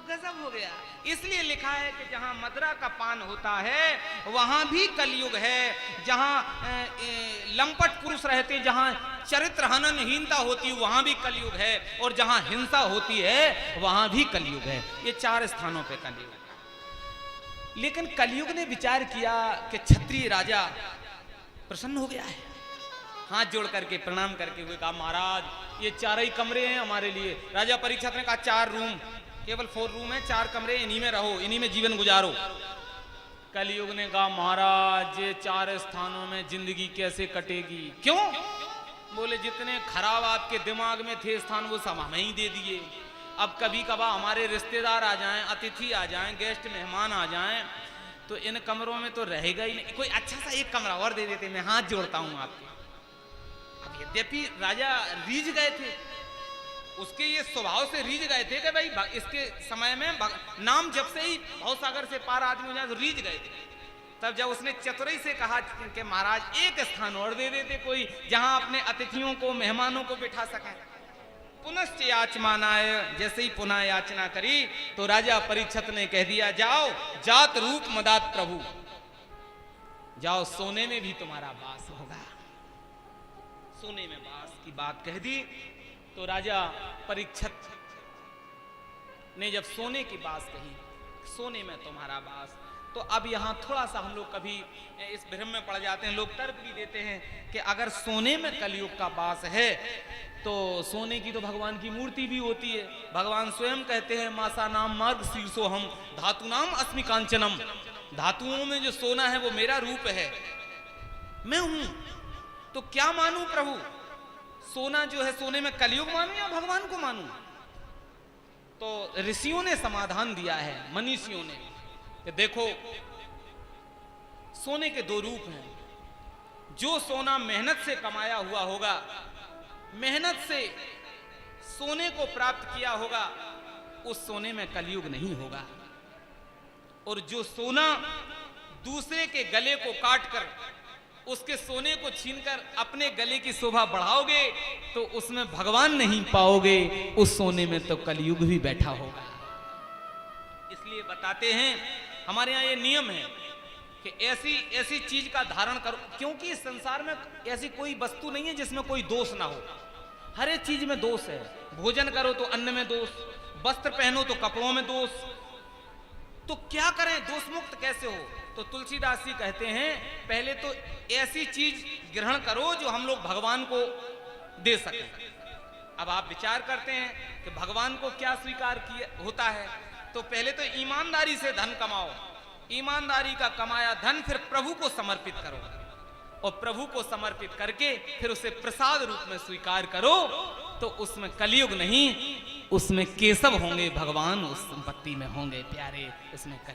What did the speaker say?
गजब हो गया। इसलिए लिखा है कि जहां मदरा का पान होता है वहां भी कलयुग है, जहां लंपट पुरुष रहते, जहां चरित्र हननहीनता होती है वहां भी कलयुग है, और जहां हिंसा होती है वहां भी कलयुग है। ये 4 स्थानों पे कलयुग है। लेकिन कलयुग ने विचार किया कि क्षत्रिय राजा प्रसन्न हो गया है, हाथ जोड़ करके प्रणाम करके हुए कहा, महाराज ये 4 ही कमरे हैं हमारे लिए। राजा परीक्षित ने कहा 4 रूम, केवल 4 रूम है, 4 कमरे, इन्हीं में रहो, इन्हीं में जीवन गुजारो। कलयुग ने कहा, महाराज ये 4 स्थानों में जिंदगी कैसे कटेगी? क्यों? बोले जितने खराब आपके दिमाग में थे स्थान वो सब हमें ही दे दिए। अब कभी कभार हमारे रिश्तेदार आ जाएं, अतिथि आ जाएं, गेस्ट मेहमान आ जाएं, तो इन कमरों में तो रहेगा ही नहीं, कोई अच्छा सा एक कमरा और दे देते, मैं हाथ जोड़ता हूं आपके। अब यद्यपि राजा रीझ गए थे, उसके ये स्वभाव से रीझ गए थे कि भाई इसके समय में नाम जब से ही भवसागर से पार आदमी हो जाए तो रीझ गए थे। तब जब उसने चतुराई से कहा कि महाराज एक स्थान और दे देते कोई, जहां अपने अतिथियों को मेहमानों को बिठा सकें। पुनश्च याचमानाय, जैसे ही पुनः याचना करी तो राजा परीक्षित ने कह दिया, जाओ जात रूप मदात प्रभु, जाओ सोने में भी तुम्हारा वास होगा। सोने में वास की बात कह दी तो राजा परीक्षित ने जब सोने की बात कही, सोने में तुम्हारा वास, तो अब यहां थोड़ा सा हम लोग कभी इस भ्रम में पड़ जाते हैं, लोग तर्क भी देते हैं कि अगर सोने में कलयुग का वास है तो सोने की तो भगवान की मूर्ति भी होती है। भगवान स्वयं कहते हैं, मासा नाम मार्ग शीर्षो हम धातु नाम अस्मि कांचनम, धातुओं में जो सोना है वो मेरा रूप है, मैं हूं। तो क्या मानूं प्रभु, सोना जो है सोने में कलयुग मानूं या भगवान को मानूं? तो ऋषियों ने समाधान दिया है, मनीषियों ने, कि देखो सोने के 2 रूप हैं। जो सोना मेहनत से कमाया हुआ होगा, मेहनत से सोने को प्राप्त किया होगा, उस सोने में कलयुग नहीं होगा। और जो सोना दूसरे के गले को काटकर उसके सोने को छीनकर अपने गले की शोभा बढ़ाओगे तो उसमें भगवान नहीं पाओगे, उस सोने में तो कलयुग भी बैठा होगा। इसलिए बताते हैं, हमारे यहाँ ये नियम है कि ऐसी चीज का धारण करो, क्योंकि इस संसार में ऐसी कोई वस्तु नहीं है जिसमें कोई दोष ना हो। हर एक चीज में दोष है। भोजन करो तो अन्न में दोष, वस्त्र पहनो तो कपड़ों में दोष, तो क्या करें, दोष मुक्त कैसे हो? तो तुलसीदास जी कहते हैं, पहले तो ऐसी चीज ग्रहण करो जो हम लोग भगवान को दे सकें। अब आप विचार करते हैं कि भगवान को क्या स्वीकार किया होता है, तो पहले तो ईमानदारी से धन कमाओ, ईमानदारी का कमाया धन फिर प्रभु को समर्पित करो, और प्रभु को समर्पित करके फिर उसे प्रसाद रूप में स्वीकार करो, तो उसमें कलयुग नहीं, उसमें केशव होंगे भगवान, उस संपत्ति में होंगे प्यारे, उसमें